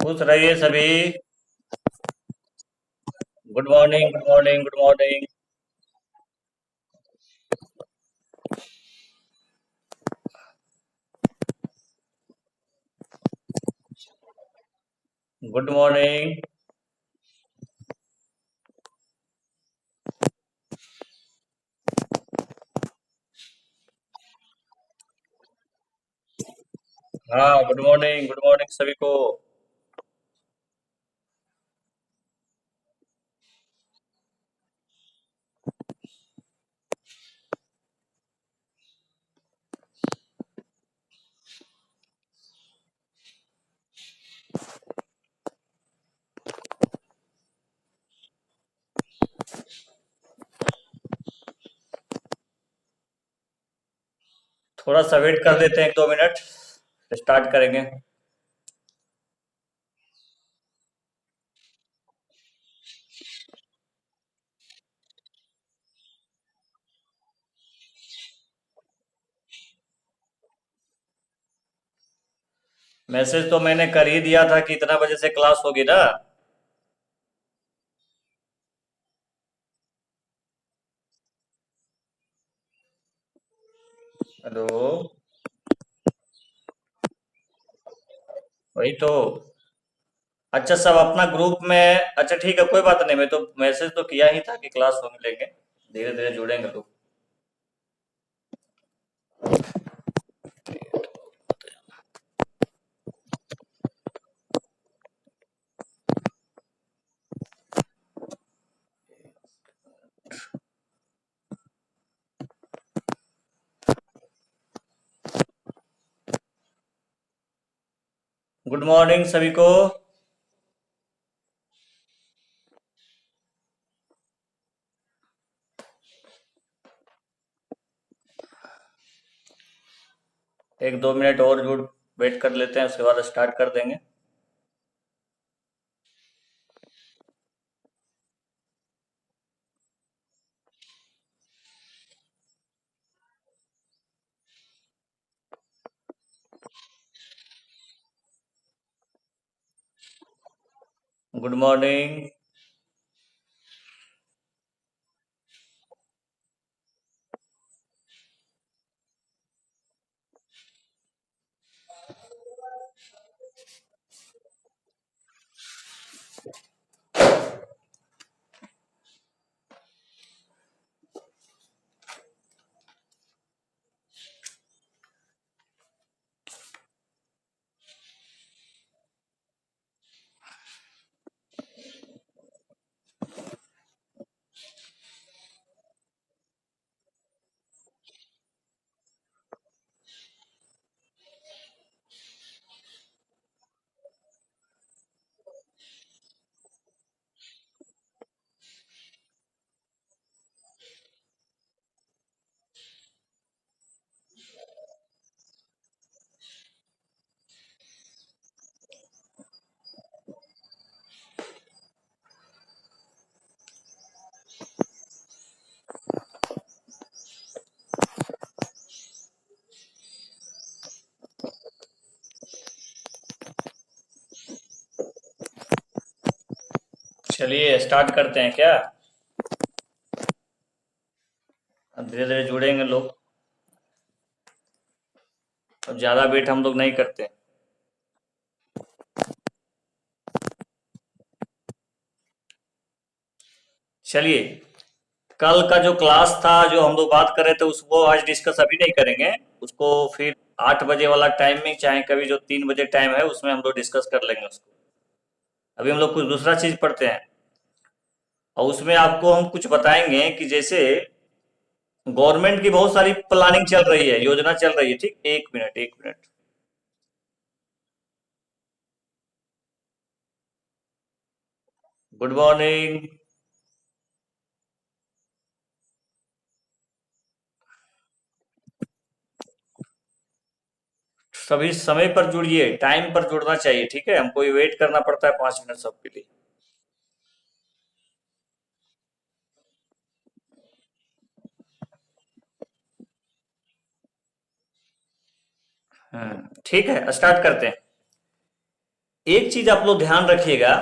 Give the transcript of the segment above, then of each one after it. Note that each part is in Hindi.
खुश रहिए सभी। Good morning, good morning, good morning. Good morning. हाँ, गुड मॉर्निंग सभी को। थोड़ा सा वेट कर लेते हैं, 1-2 मिनट। स्टार्ट करेंगे। मैसेज तो मैंने कर ही दिया था कि इतना बजे से क्लास होगी ना। हेलो। वही तो। अच्छा, सब अपना ग्रुप में। अच्छा ठीक है, कोई बात नहीं। मैं तो मैसेज तो किया ही था कि क्लास होने लेंगे। धीरे धीरे जुड़ेंगे लोग। गुड मॉर्निंग सभी को। 1-2 मिनट और जुड़ वेट कर लेते हैं, उसके बाद स्टार्ट कर देंगे। Good morning. चलिए स्टार्ट करते हैं क्या। अब धीरे धीरे जुड़ेंगे लोग। अब ज़्यादा वेट हम लोग नहीं करते। चलिए, कल का जो क्लास था, जो हम लोग बात कर रहे थे, उसको आज डिस्कस अभी नहीं करेंगे। उसको फिर 8 बजे वाला टाइमिंग, चाहे कभी जो 3 बजे टाइम है, उसमें हम लोग डिस्कस कर लेंगे उसको। अभी हम लोग कुछ दूसरा चीज़ पढ़ते हैं। और उसमें आपको हम कुछ बताएंगे कि जैसे गवर्नमेंट की बहुत सारी प्लानिंग चल रही है, योजना चल रही है। ठीक, 1 मिनट 1 मिनट। Good morning. सभी समय पर जुड़िए, टाइम पर जुड़ना चाहिए, ठीक है। हमको ये वेट करना पड़ता है 5 मिनट सबके लिए। ठीक है, स्टार्ट करते हैं। एक चीज आप लोग ध्यान रखिएगा,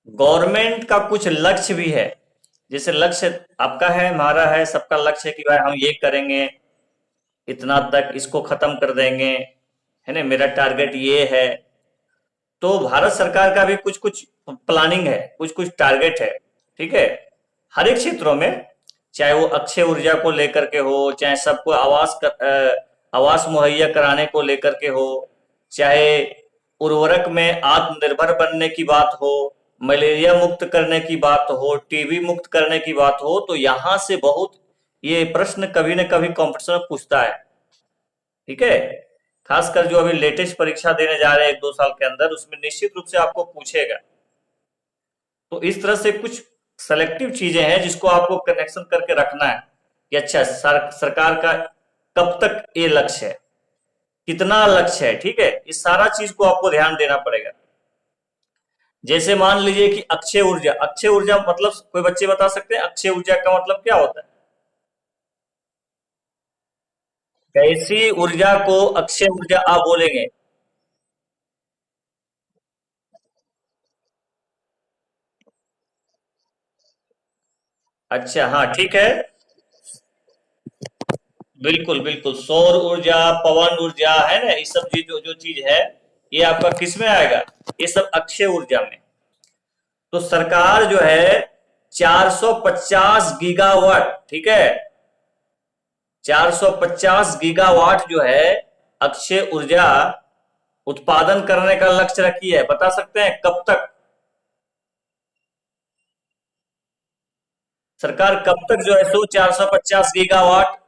गवर्नमेंट का कुछ लक्ष्य भी है। जैसे लक्ष्य आपका है, हमारा है, सबका लक्ष्य है कि भाई हम ये करेंगे, इतना तक इसको खत्म कर देंगे, है ना, मेरा टारगेट ये है। तो भारत सरकार का भी कुछ कुछ प्लानिंग है, कुछ कुछ टारगेट है, ठीक है, हर एक क्षेत्रों में। चाहे वो अक्षय ऊर्जा को लेकर के हो, चाहे सबको आवास मुहैया कराने को लेकर के हो, चाहे उर्वरक में आत्मनिर्भर बनने की बात हो, मलेरिया मुक्त करने की बात हो, टीबी मुक्त करने की बात हो, तो यहां से बहुत ये प्रश्न कभी न कभी कंपटीशन में पूछता है, ठीक है। खासकर जो अभी लेटेस्ट परीक्षा देने जा रहे हैं 1-2 साल के अंदर, उसमें निश्चित रूप से आपको पूछेगा। तो इस तरह से कुछ सेलेक्टिव चीजें हैं जिसको आपको कनेक्शन करके रखना है कि अच्छा सरकार का कब तक ये लक्ष्य है, कितना लक्ष्य है, ठीक है, इस सारा चीज को आपको ध्यान देना पड़ेगा। जैसे मान लीजिए कि अक्षय ऊर्जा, अक्षय ऊर्जा मतलब कोई बच्चे बता सकते हैं अक्षय ऊर्जा का मतलब क्या होता है? कैसी ऊर्जा को अक्षय ऊर्जा आप बोलेंगे? अच्छा, हाँ, ठीक है। बिल्कुल बिल्कुल, सौर ऊर्जा, पवन ऊर्जा, है ना, ये सब चीज जो जो चीज है, ये आपका किस में आएगा? ये सब अक्षय ऊर्जा में। तो सरकार जो है 450 गीगावाट, ठीक है, 450 गीगावाट जो है अक्षय ऊर्जा उत्पादन करने का लक्ष्य रखी है। बता सकते हैं कब तक? सरकार कब तक जो है सो 450 गीगावाट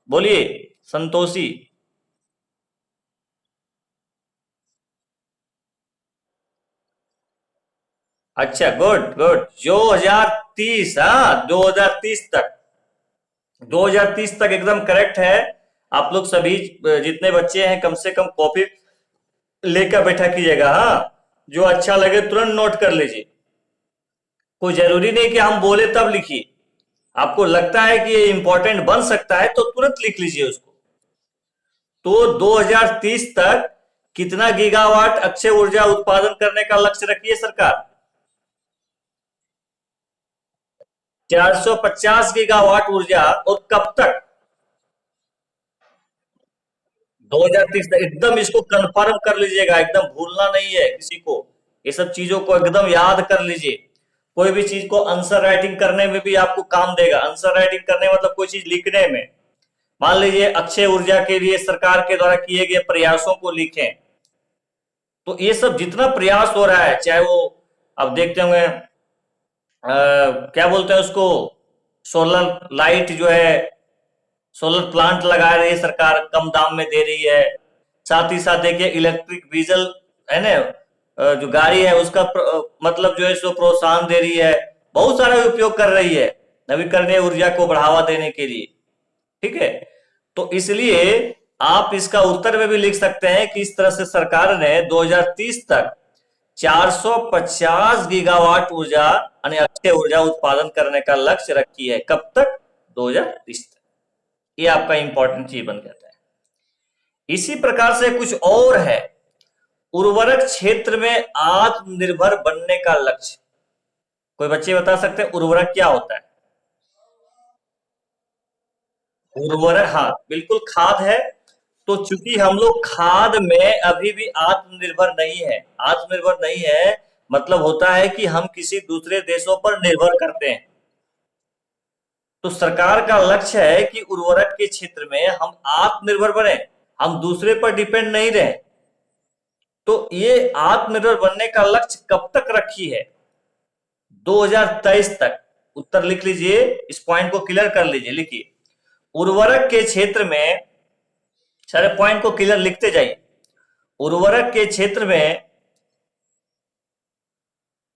बोलिए संतोषी। अच्छा, गुड गुड, 2030, हाँ, 2030 तक, 2030 तक एकदम करेक्ट है। आप लोग सभी जितने बच्चे हैं कम से कम कॉपी लेकर बैठा कीजिएगा, हाँ, जो अच्छा लगे तुरंत नोट कर लीजिए। कोई जरूरी नहीं कि हम बोले तब लिखिए, आपको लगता है कि ये इंपॉर्टेंट बन सकता है तो तुरंत लिख लीजिए उसको। तो 2030 तक कितना गीगावाट अक्षय ऊर्जा उत्पादन करने का लक्ष्य रखी है सरकार? 450 गीगावाट ऊर्जा, और कब तक? 2030 तक, एकदम इसको कंफर्म कर लीजिएगा, एकदम भूलना नहीं है किसी को। ये सब चीजों को एकदम याद कर लीजिए। कोई भी चीज को आंसर राइटिंग करने में भी आपको काम देगा। आंसर राइटिंग करने मतलब कोई चीज लिखने में, मान लीजिए अक्षय ऊर्जा के लिए सरकार के द्वारा किए गए प्रयासों को लिखें। तो ये सब जितना प्रयास हो रहा है, चाहे वो अब देखते होंगे क्या बोलते हैं उसको, सोलर लाइट जो है, सोलर प्लांट लगा रही है सरकार, कम दाम में दे रही है। साथ ही साथ देखिए इलेक्ट्रिक व्हीकल, है ना, जो गाड़ी है उसका मतलब जो है सो प्रोत्साहन दे रही है। बहुत सारा उपयोग कर रही है नवीकरणीय ऊर्जा को बढ़ावा देने के लिए, ठीक है। तो इसलिए आप इसका उत्तर में भी लिख सकते हैं कि इस तरह से सरकार ने 2030 तक 450 गीगावाट ऊर्जा यानी अक्षय ऊर्जा उत्पादन करने का लक्ष्य रखी है। कब तक? 2030 तक। ये आपका इंपॉर्टेंट चीज बन जाता है। इसी प्रकार से कुछ और है, उर्वरक क्षेत्र में आत्मनिर्भर बनने का लक्ष्य। कोई बच्चे बता सकते हैं उर्वरक क्या होता है? उर्वरक, हाँ, बिल्कुल खाद है। तो चूंकि हम लोग खाद में अभी भी आत्मनिर्भर नहीं है, आत्मनिर्भर नहीं है मतलब होता है कि हम किसी दूसरे देशों पर निर्भर करते हैं। तो सरकार का लक्ष्य है कि उर्वरक के क्षेत्र में हम आत्मनिर्भर बने, हम दूसरे पर डिपेंड नहीं रहे। तो ये आत्मनिर्भर बनने का लक्ष्य कब तक रखी है? 2023 तक। उत्तर लिख लीजिए, इस पॉइंट को क्लियर कर लीजिए, लिखिए उर्वरक के क्षेत्र में, सारे पॉइंट को क्लियर लिखते जाइए। उर्वरक के क्षेत्र में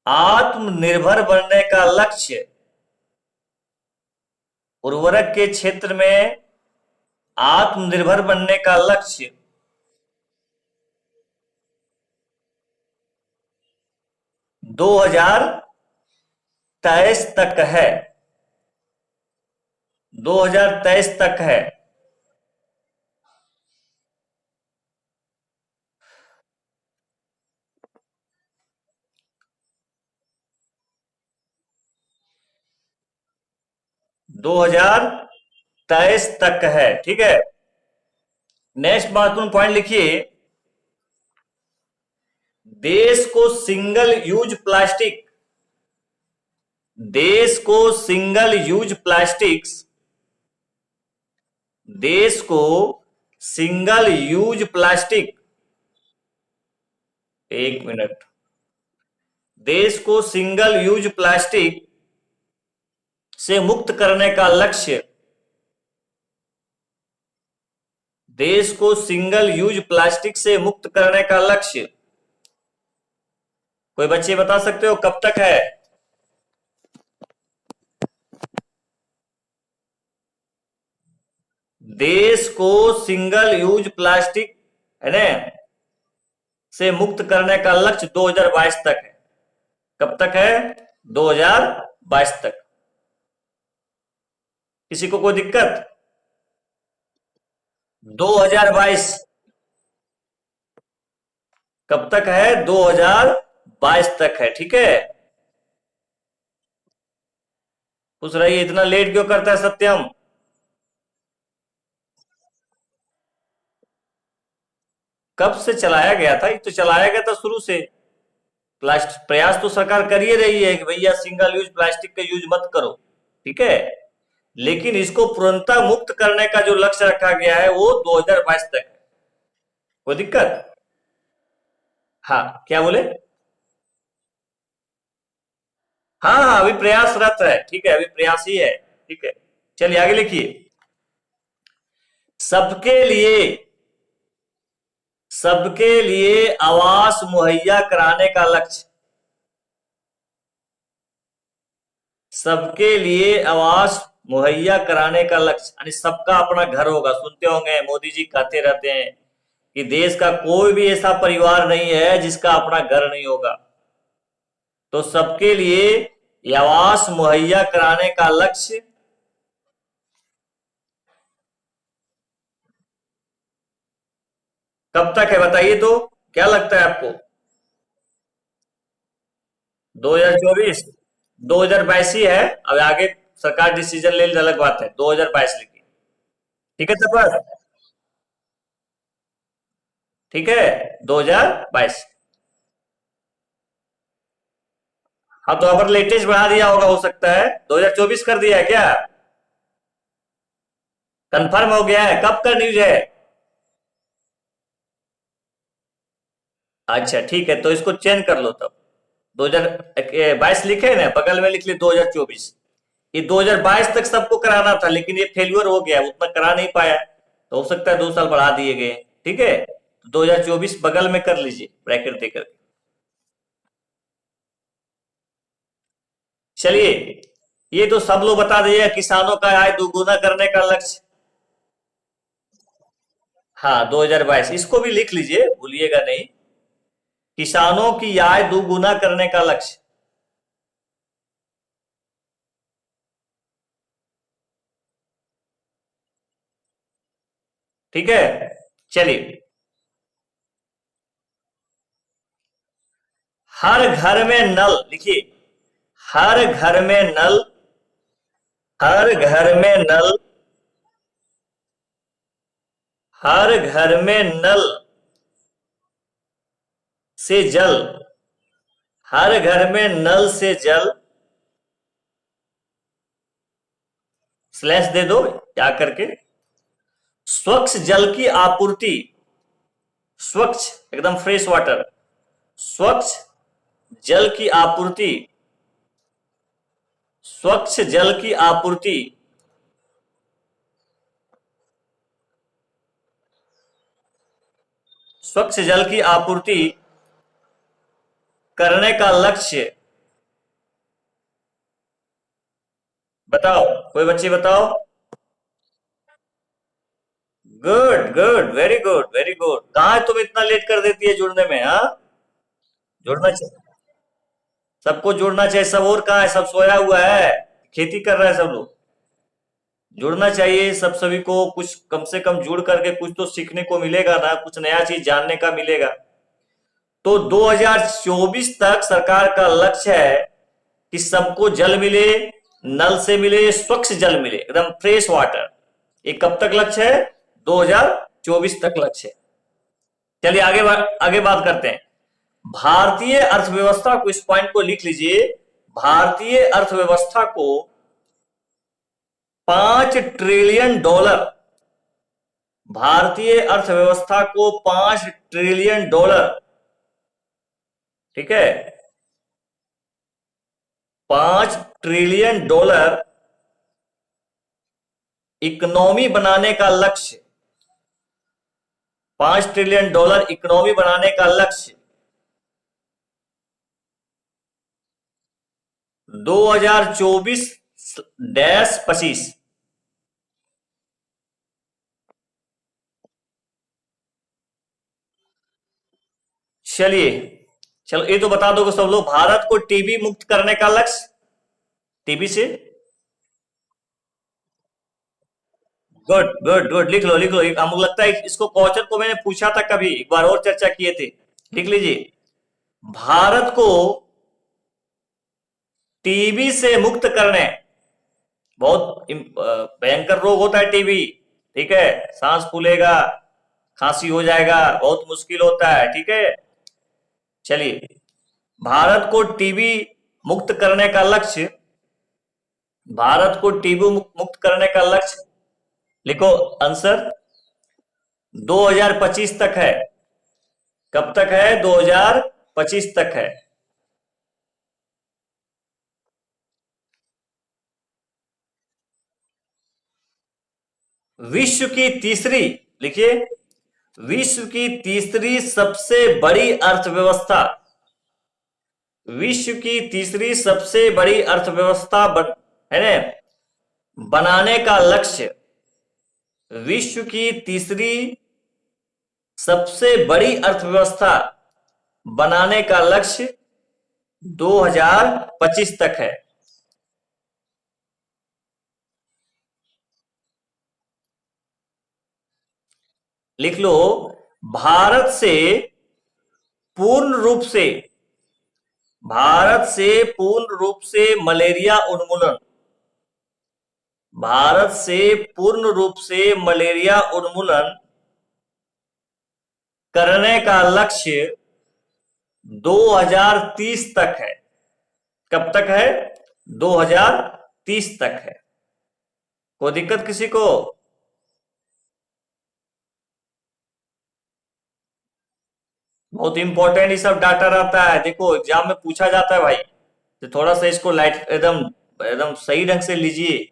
आत्मनिर्भर बनने का लक्ष्य, उर्वरक के क्षेत्र में आत्मनिर्भर बनने का लक्ष्य 2023 तक है, 2023 तक है। 2023 तक है। ठीक है, नेक्स्ट महत्वपूर्ण पॉइंट लिखिए, देश को सिंगल यूज प्लास्टिक, देश को सिंगल यूज प्लास्टिक्स, देश को सिंगल यूज प्लास्टिक, एक मिनट, देश को सिंगल यूज प्लास्टिक से मुक्त करने का लक्ष्य, देश को सिंगल यूज प्लास्टिक से मुक्त करने का लक्ष्य, कोई बच्चे बता सकते हो कब तक है? देश को सिंगल यूज प्लास्टिक है ना से मुक्त करने का लक्ष्य 2022 तक है। कब तक है? 2022 तक। किसी को कोई दिक्कत? 2022 कब तक है? 2022 तक है। ठीक है, पूछ रही है इतना लेट क्यों करता है सत्यम? कब से चलाया गया था? ये तो चलाया गया था शुरू से। प्लास्टिक प्रयास तो सरकार कर ही रही है कि भैया सिंगल यूज प्लास्टिक का यूज मत करो। ठीक है, लेकिन इसको पूर्णतः मुक्त करने का जो लक्ष्य रखा गया है वो 2022 तक है। कोई दिक्कत? हाँ, क्या बोले? हाँ हाँ, अभी प्रयासरत है। ठीक है, अभी प्रयास ही है। ठीक है, चलिए आगे लिखिए, सबके लिए, सबके लिए आवास मुहैया कराने का लक्ष्य, सबके लिए आवास मुहैया कराने का लक्ष्य, यानी सबका अपना घर होगा। सुनते होंगे मोदी जी कहते रहते हैं कि देश का कोई भी ऐसा परिवार नहीं है जिसका अपना घर नहीं होगा। तो सबके लिए आवास मुहैया कराने का लक्ष्य कब तक है बताइए तो, क्या लगता है आपको? 2024? 2022 ही है। अब आगे सरकार डिसीजन ले ले, अलग बात है। 2022 लिखिए। ठीक है तपस? ठीक है, 2022। हाँ, तो अगर लेटेस्ट बढ़ा दिया होगा, हो सकता है 2024 कर दिया है क्या? कंफर्म हो गया है? कब का न्यूज है? अच्छा ठीक है, तो इसको चेंज कर लो तब। 2022 लिखे ना, बगल में लिख लिए 2024। ये 2022 तक सबको कराना था, लेकिन ये फेल्यूर हो गया, उतना करा नहीं पाया, तो हो सकता है 2 साल बढ़ा दिए गए। ठीक है, 2024 बगल में कर लीजिए ब्रैकेट देकर। चलिए, ये तो सब लोग बता दिए, किसानों का आय दोगुना करने का लक्ष्य। हाँ, 2022 इसको भी लिख लीजिए, भूलिएगा नहीं। किसानों की आय दोगुना करने का लक्ष्य। ठीक है, चलिए, हर घर में नल लिखिए, हर घर में नल, हर घर में नल, हर घर में नल से जल, हर घर में नल से जल, स्लैश दे दो क्या करके, स्वच्छ जल की आपूर्ति, स्वच्छ एकदम फ्रेश वाटर, स्वच्छ जल की आपूर्ति, स्वच्छ जल की आपूर्ति, स्वच्छ जल की आपूर्ति करने का लक्ष्य। बताओ, कोई बच्चे बताओ। Good good, very good very good. कहा है तुम इतना लेट कर देती है जुड़ने में? हाँ, जुड़ना चाहिए, सबको जुड़ना चाहिए। सब और कहा है? सब सोया हुआ है, खेती कर रहा है सब लोग। जुड़ना चाहिए सब, सभी को कुछ कम से कम जुड़ करके कुछ तो सीखने को मिलेगा ना, कुछ नया चीज जानने का मिलेगा। तो 2024 तक सरकार का लक्ष्य है कि सबको जल मिले, नल से मिले, स्वच्छ जल मिले, एकदम फ्रेश वाटर। ये कब तक लक्ष्य है? 2024 तक लक्ष्य है। चलिए आगे बात करते हैं। भारतीय अर्थव्यवस्था को, इस पॉइंट को लिख लीजिए, भारतीय अर्थव्यवस्था को 5 ट्रिलियन डॉलर, भारतीय अर्थव्यवस्था को 5 ट्रिलियन डॉलर, ठीक है, 5 ट्रिलियन डॉलर इकोनॉमी बनाने का लक्ष्य, 5 ट्रिलियन डॉलर इकोनॉमी बनाने का लक्ष्य 2024-25। चलिए, चलो ये तो बता दो सब लोग, भारत को टीबी मुक्त करने का लक्ष्य, टीबी से, गुड गुड गुड, लिख लो लिख लो। हमको लगता है इसको क्वेश्चन को मैंने पूछा था कभी, एक बार और चर्चा किए थे। लिख लीजिए, भारत को टीबी से मुक्त करने, बहुत भयंकर रोग होता है टीबी, ठीक है, सांस फूलेगा, खांसी हो जाएगा, बहुत मुश्किल होता है, ठीक है। चलिए, भारत को टीबी मुक्त करने का लक्ष्य, भारत को टीबी मुक्त करने का लक्ष्य, लिखो आंसर, 2025 तक है। कब तक है? 2025 तक है। विश्व की तीसरी, लिखिए, विश्व की तीसरी सबसे बड़ी अर्थव्यवस्था, विश्व की तीसरी सबसे बड़ी अर्थव्यवस्था है ना, बनाने का लक्ष्य, विश्व की तीसरी सबसे बड़ी अर्थव्यवस्था बनाने का लक्ष्य 2025 तक है। लिख लो, भारत से पूर्ण रूप से, भारत से पूर्ण रूप से मलेरिया उन्मूलन, भारत से पूर्ण रूप से मलेरिया उन्मूलन करने का लक्ष्य 2030 तक है। कब तक है? 2030 तक है। कोई दिक्कत किसी को? बहुत इंपॉर्टेंट ये सब डाटा रहता है, देखो एग्जाम में पूछा जाता है भाई, तो थोड़ा सा इसको लाइट, एकदम एकदम सही ढंग से लीजिए,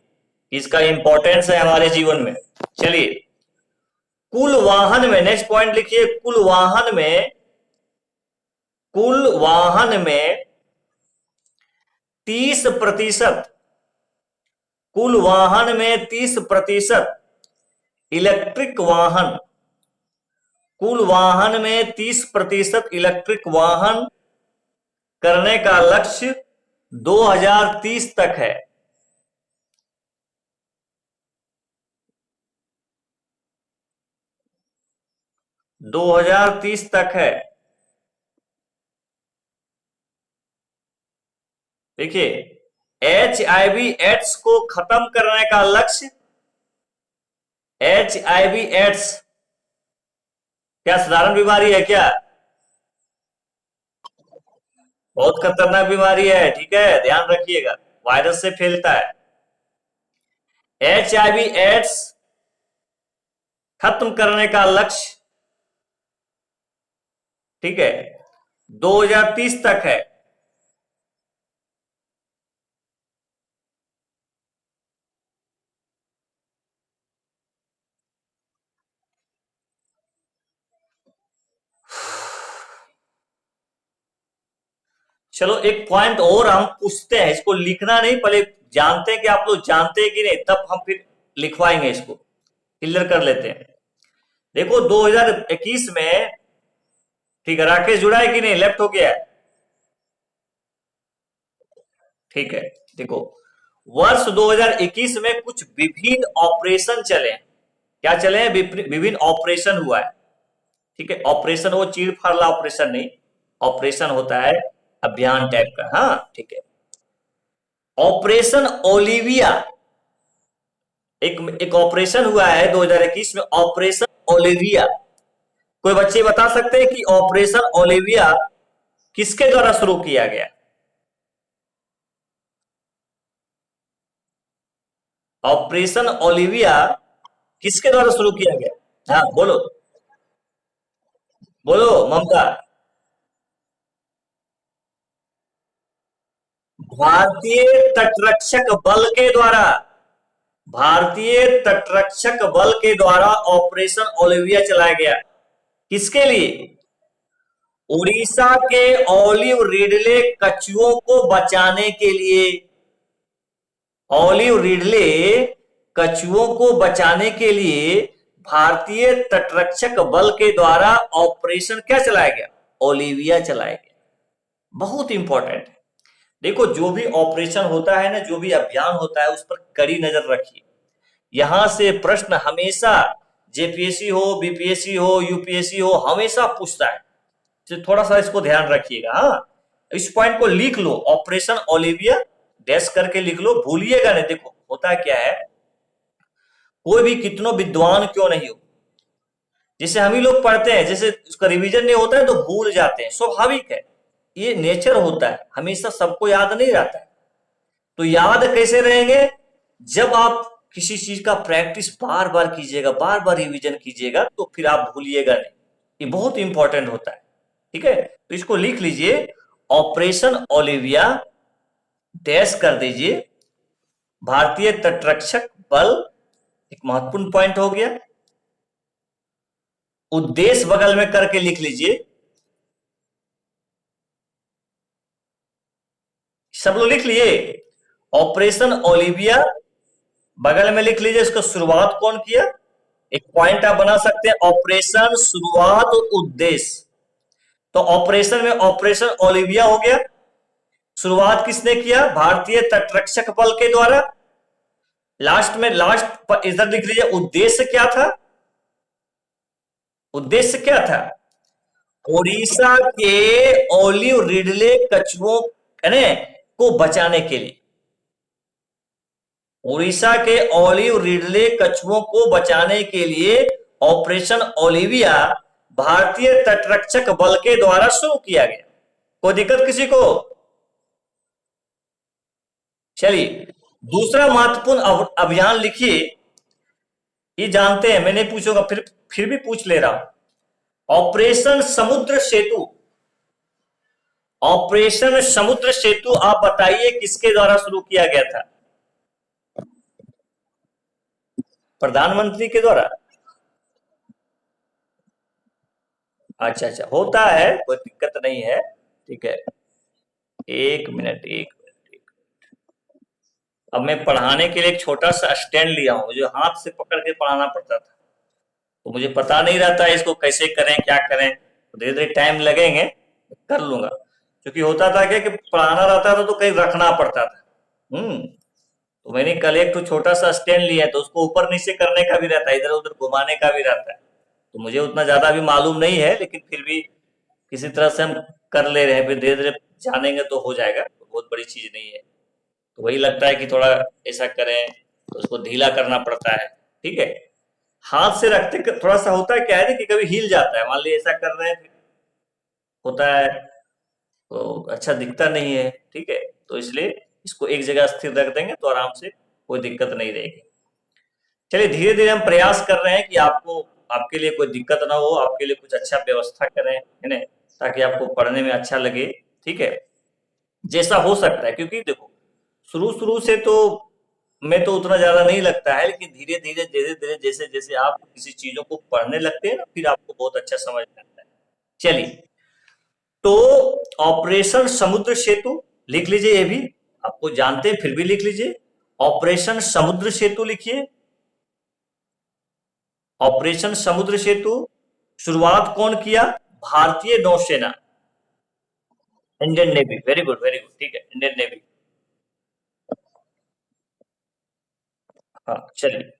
इसका इंपॉर्टेंस है हमारे जीवन में। चलिए, कुल वाहन में, नेक्स्ट पॉइंट लिखिए, कुल वाहन में, कुल वाहन में 30%, कुल वाहन में 30% इलेक्ट्रिक वाहन, कुल वाहन में 30% इलेक्ट्रिक वाहन करने का लक्ष्य 2030 तक है। दो हजार तीस तक है। देखिए, HIV एड्स को खत्म करने का लक्ष्य, HIV एड्स क्या साधारण बीमारी है क्या? बहुत खतरनाक बीमारी है, ठीक है, ध्यान रखिएगा, वायरस से फैलता है। HIV एड्स खत्म करने का लक्ष्य, ठीक है, 2030 तक है। चलो एक पॉइंट और हम पूछते हैं, इसको लिखना नहीं, पहले जानते हैं कि आप लोग जानते हैं कि नहीं, तब हम फिर लिखवाएंगे, इसको क्लियर कर लेते हैं। देखो 2021 में, ठीक है, राकेश जुड़ा है कि नहीं? लेफ्ट हो गया है, ठीक है। देखो, वर्ष 2021 में कुछ विभिन्न ऑपरेशन चले हैं। क्या चले हैं? विभिन्न ऑपरेशन हुआ है, ठीक है। ऑपरेशन वो चीड़ फाड़ला ऑपरेशन नहीं, ऑपरेशन होता है अभियान टाइप का, हाँ, ठीक है। ऑपरेशन ओलिविया, एक ऑपरेशन हुआ है 2021 में, ऑपरेशन ओलिविया। कोई बच्चे बता सकते हैं कि ऑपरेशन ओलिविया किसके द्वारा शुरू किया गया? ऑपरेशन ओलिविया किसके द्वारा शुरू किया गया? हाँ बोलो, बोलो ममता। भारतीय तटरक्षक बल के द्वारा, भारतीय तटरक्षक बल के द्वारा ऑपरेशन ओलिविया चलाया गया। किसके लिए? उड़ीसा के ऑलिव रिडले कछुओं को बचाने के लिए। ऑलिव रिडले कछुओं को बचाने के लिए भारतीय तटरक्षक बल के द्वारा ऑपरेशन क्या चलाया गया? ओलिविया चलाया गया। बहुत इंपॉर्टेंट है। देखो, जो भी ऑपरेशन होता है ना, जो भी अभियान होता है, उस पर कड़ी नजर रखिए। यहां से प्रश्न हमेशा जेपीएससी हो, बीपीएससी हो, यूपीएससी हो, हमेशा पूछता है। तो थोड़ा सा इसको ध्यान रखिएगा। हाँ, इस पॉइंट को लिख लो, ऑपरेशन ओलिविया डैश करके लिख लो, भूलिएगा नहीं। देखो होता क्या है, कोई भी कितनों विद्वान क्यों नहीं हो, जैसे हम ही लोग पढ़ते हैं, जैसे उसका रिवीजन नहीं होता है तो भूल जाते हैं, स्वाभाविक है, ये नेचर होता है, हमेशा सबको याद नहीं रहता है। तो याद कैसे रहेंगे? जब आप किसी चीज का प्रैक्टिस बार बार कीजिएगा, बार बार रिवीजन कीजिएगा, तो फिर आप भूलिएगा नहीं। ये बहुत इंपॉर्टेंट होता है। ठीक है, तो इसको लिख लीजिए, ऑपरेशन ओलिविया डैश कर दीजिए, भारतीय तटरक्षक बल, एक महत्वपूर्ण पॉइंट हो गया। उद्देश्य बगल में करके लिख लीजिए, सब लोग लिख लिए। ऑपरेशन ओलिविया बगल में लिख लीजिए, इसका शुरुआत कौन किया? एक पॉइंट आप बना सकते हैं, ऑपरेशन शुरुआत और उद्देश्य। तो ऑपरेशन में ऑपरेशन ओलिविया हो गया, शुरुआत किसने किया? भारतीय तटरक्षक बल के द्वारा। लास्ट में, लास्ट पर इधर लिख लीजिए, उद्देश्य क्या था? उद्देश्य क्या था? उड़ीसा के ओलिव रिडले कछुओं को बचाने के लिए। उड़ीसा के ओलिव रिडले कछुओं को बचाने के लिए ऑपरेशन ओलिविया भारतीय तटरक्षक बल के द्वारा शुरू किया गया। कोई दिक्कत किसी को? चलिए, दूसरा महत्वपूर्ण अभियान लिखिए। ये जानते हैं, मैं नहीं पूछूंगा, फिर भी पूछ ले रहा हूं। ऑपरेशन समुद्र सेतु, ऑपरेशन समुद्र सेतु आप बताइए किसके द्वारा शुरू किया गया था? प्रधानमंत्री के द्वारा? अच्छा अच्छा, होता है, कोई दिक्कत नहीं है। ठीक है, एक मिनट, एक मिनट। अब मैं पढ़ाने के लिए एक छोटा सा स्टैंड लिया हूं, जो हाथ से पकड़ के पढ़ाना पड़ता था, तो मुझे पता नहीं रहता है इसको कैसे करें, क्या करें। तो धीरे धीरे टाइम लगेंगे, कर लूंगा। क्योंकि होता था क्या कि पढ़ाना रहता था तो कहीं रखना पड़ता था। तो मैंने कल एक तो छोटा सा स्टैंड लिया है, तो उसको ऊपर नीचे करने का भी रहता है, इधर उधर घुमाने का भी रहता है। तो मुझे उतना ज्यादा भी मालूम नहीं है, लेकिन फिर भी किसी तरह से हम कर ले रहे हैं, फिर धीरे धीरे जानेंगे तो हो जाएगा, तो बहुत बड़ी चीज नहीं है। तो वही लगता है कि थोड़ा ऐसा करें तो उसको ढीला करना पड़ता है। ठीक है, हाथ से रखते थोड़ा सा होता है क्या है कि कभी हिल जाता है, मान लीजिए ऐसा कर रहे हैं, होता है तो अच्छा दिखता नहीं है। ठीक है, तो इसलिए इसको एक जगह स्थिर रख देंगे तो आराम से कोई दिक्कत नहीं रहेगी। चलिए, धीरे धीरे हम प्रयास कर रहे हैं कि आपको, आपके लिए कोई दिक्कत ना हो, आपके लिए कुछ अच्छा व्यवस्था करें, है ना, ताकि आपको पढ़ने में अच्छा लगे। ठीक है, जैसा हो सकता है, क्योंकि देखो शुरू शुरू से तो मैं तो उतना ज्यादा नहीं लगता है, लेकिन धीरे धीरे धीरे धीरे जैसे जैसे आप किसी चीजों को पढ़ने लगते हैं ना, फिर आपको बहुत अच्छा समझ में आता है। चलिए, तो ऑपरेशन समुद्र सेतु लिख लीजिए, ये भी आपको जानते हैं, फिर भी लिख लीजिए, ऑपरेशन समुद्र सेतु लिखिए। ऑपरेशन समुद्र सेतु शुरुआत कौन किया? भारतीय नौसेना, Indian navy. Very good, very good, ठीक है, इंडियन नेवी। हाँ चलिए,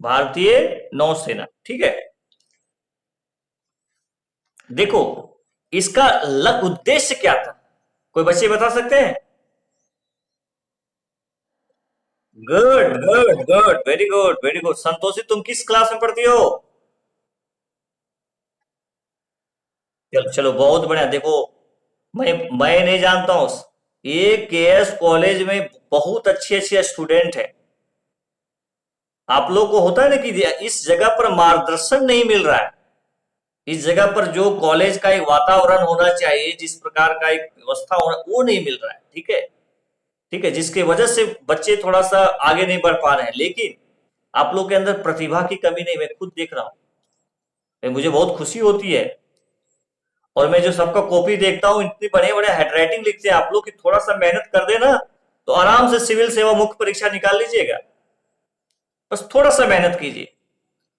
भारतीय नौसेना। ठीक है, देखो इसका उद्देश्य क्या था, कोई बच्चे बता सकते हैं? Good good good, very good very good. Santoshi, तुम किस क्लास में पढ़ती हो? चलो चलो, बहुत बढ़िया। देखो, मैं नहीं जानता हूँ, ये केएस कॉलेज में बहुत अच्छे अच्छे स्टूडेंट हैं। आप लोग को होता है ना कि इस जगह पर मार्गदर्शन नहीं मिल रहा है। इस जगह पर जो कॉलेज का एक वातावरण होना चाहिए, जिस प्रकार का एक व्यवस्था होना, वो नहीं मिल रहा है। ठीक है, ठीक है, जिसकी वजह से बच्चे थोड़ा सा आगे नहीं बढ़ पा रहे हैं। लेकिन आप लोग के अंदर प्रतिभा की कमी नहीं, मैं खुद देख रहा हूँ, मुझे बहुत खुशी होती है। और मैं जो सबका कॉपी देखता हूँ, इतनी बड़े बड़े हैंडराइटिंग लिखते हैं आप लोग कि थोड़ा सा मेहनत कर देना तो आराम से सिविल सेवा मुख्य परीक्षा निकाल लीजिएगा। बस थोड़ा सा मेहनत कीजिए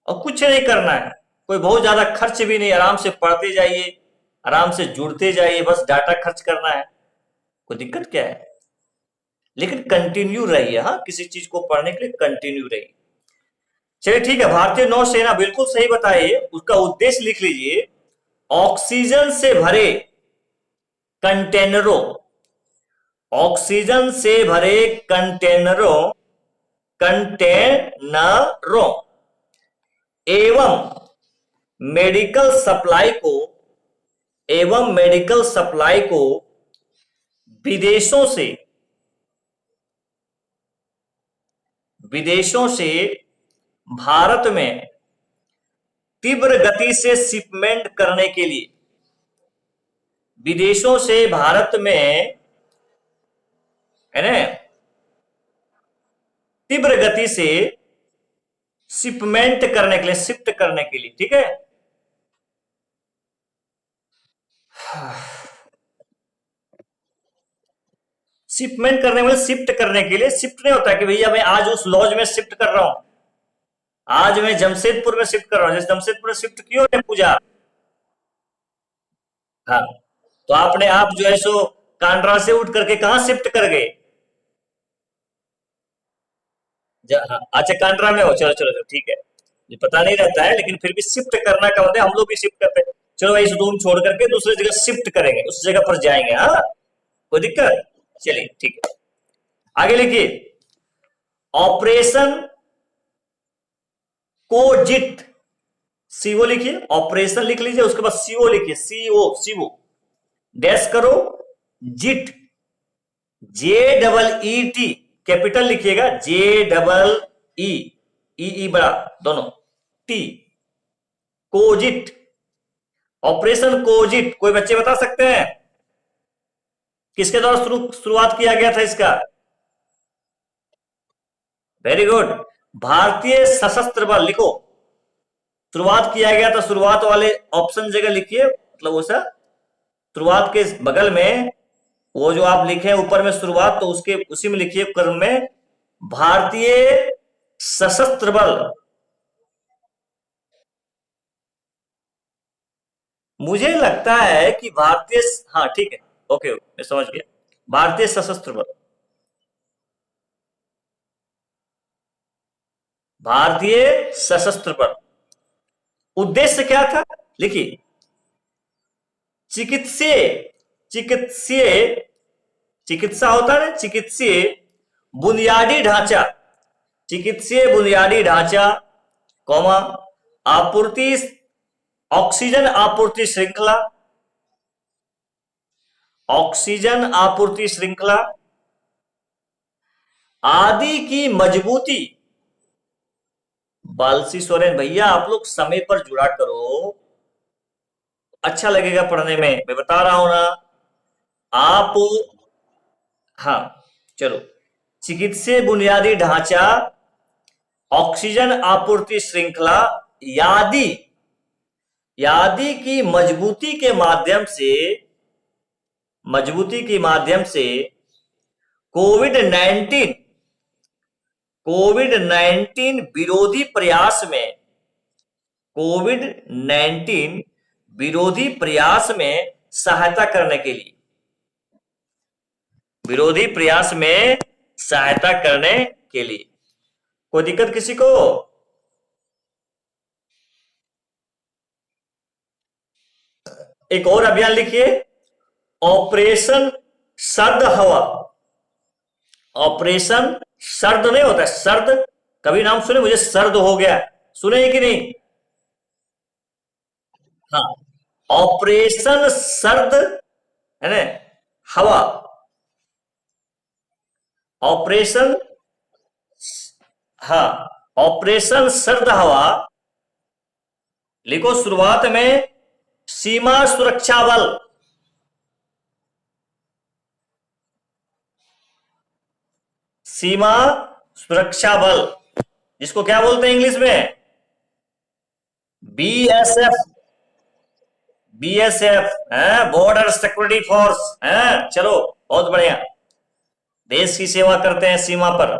और कुछ नहीं करना है। कोई बहुत ज्यादा खर्च भी नहीं, आराम से पढ़ते जाइए, आराम से जुड़ते जाइए, बस डाटा खर्च करना है। कोई दिक्कत क्या है? लेकिन कंटिन्यू रहिए, हाँ, किसी चीज को पढ़ने के लिए कंटिन्यू रहिए। चलिए ठीक है, भारतीय नौसेना, बिल्कुल सही बताइए, उसका उद्देश्य लिख लीजिए। ऑक्सीजन से भरे कंटेनरों, ऑक्सीजन से भरे कंटेनरों, कंटेनरों एवं मेडिकल सप्लाई को, एवं मेडिकल सप्लाई को विदेशों से, विदेशों से भारत में तीव्र गति से शिपमेंट करने के लिए, विदेशों से भारत में, है ना, तीव्र गति से शिपमेंट करने के लिए, शिफ्ट करने के लिए, ठीक है। शिपमेंट करने वाले, शिफ्ट करने के लिए, शिफ्ट नहीं होता कि भैया मैं आज उस लॉज में शिफ्ट कर रहा हूं, आज मैं जमशेदपुर में शिफ्ट कर रहा हूं, जैसे जमशेदपुर में शिफ्ट की हो ने पूजा। हाँ, तो आपने, आप जो है सो कांड्रा से उठ करके कहां शिफ्ट कर गए? हाँ, अच्छा, कांड्रा में हो, चलो चलो चलो, ठीक है। ये पता नहीं रहता है, लेकिन फिर भी शिफ्ट करना का मतलब हम लोग भी शिफ्ट करते हैं। चलो भाई, इस रूम छोड़ करके दूसरी जगह शिफ्ट करेंगे, उस जगह पर जाएंगे, हाँ, कोई दिक्कत? चलिए ठीक है, आगे लिखिए। ऑपरेशन कोजिट, सीओ लिखिए, ऑपरेशन लिख लीजिए, उसके बाद सीओ लिखिए, सीओ, सीओ डैश करो, जिट, जे डबल ई टी, कैपिटल लिखिएगा, जे डबल ई, ई बड़ा दोनों, टी, कोजिट, ऑपरेशन कोजिट। कोई बच्चे बता सकते हैं किसके द्वारा शुरुआत किया गया था इसका? वेरी गुड, भारतीय सशस्त्र बल लिखो। शुरुआत किया गया था, शुरुआत वाले ऑप्शन जगह लिखिए, मतलब वो सर, शुरुआत के बगल में वो जो आप लिखे ऊपर में शुरुआत, तो उसके उसी में लिखिए क्रम में भारतीय सशस्त्र बल। मुझे लगता है कि भारतीय, हाँ ठीक है, ओके ओके, मैं समझ गया, भारतीय सशस्त्र बल, भारतीय सशस्त्र बल। उद्देश्य क्या था? लिखिए, चिकित्सीय, चिकित्सीय, चिकित्सा होता है ना, चिकित्सीय बुनियादी ढांचा, चिकित्सीय बुनियादी ढांचा, कौमा, आपूर्ति, ऑक्सीजन आपूर्ति श्रृंखला, ऑक्सीजन आपूर्ति श्रृंखला आदि की मजबूती। बालसी सोरेन भैया, आप लोग समय पर जुड़ा करो, अच्छा लगेगा पढ़ने में, मैं बता रहा हूं ना। आप, हाँ, चलो, चिकित्सीय बुनियादी ढांचा, ऑक्सीजन आपूर्ति श्रृंखला, यादी, यादी की मजबूती के माध्यम से, मजबूती के माध्यम से कोविड 19, कोविड 19 विरोधी प्रयास में, कोविड 19 विरोधी प्रयास में सहायता करने के लिए, विरोधी प्रयास में सहायता करने के लिए। कोई दिक्कत किसी को? एक और अभियान लिखिए, ऑपरेशन सर्द हवा, ऑपरेशन सर्द नहीं होता है, सर्द, कभी नाम सुने मुझे सर्द हो गया, सुने कि नहीं? हाँ, ऑपरेशन सर्द है ना, हवा, ऑपरेशन, हाँ, ऑपरेशन सर्द हवा, लिखो शुरुआत में सीमा सुरक्षा बल, सीमा सुरक्षा बल, जिसको क्या बोलते हैं इंग्लिश में? बीएसएफ, बीएसएफ है, बॉर्डर सिक्योरिटी फोर्स है। चलो बहुत बढ़िया, देश की सेवा करते हैं सीमा पर।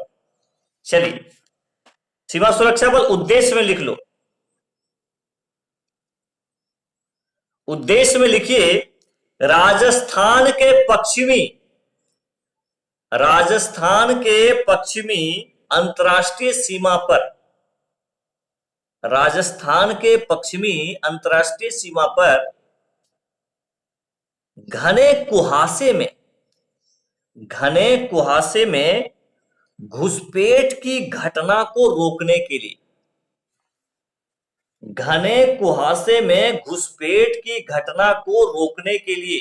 चलिए, सीमा सुरक्षा बल उद्देश्य में लिख लो, उद्देश्य में लिखिए राजस्थान के पश्चिमी, राजस्थान के पश्चिमी अंतर्राष्ट्रीय सीमा पर, राजस्थान के पश्चिमी अंतर्राष्ट्रीय सीमा पर घने कुहासे में, घने कुहासे में घुसपैठ की घटना को रोकने के लिए, घने कुहासे में घुसपैठ की घटना को रोकने के लिए,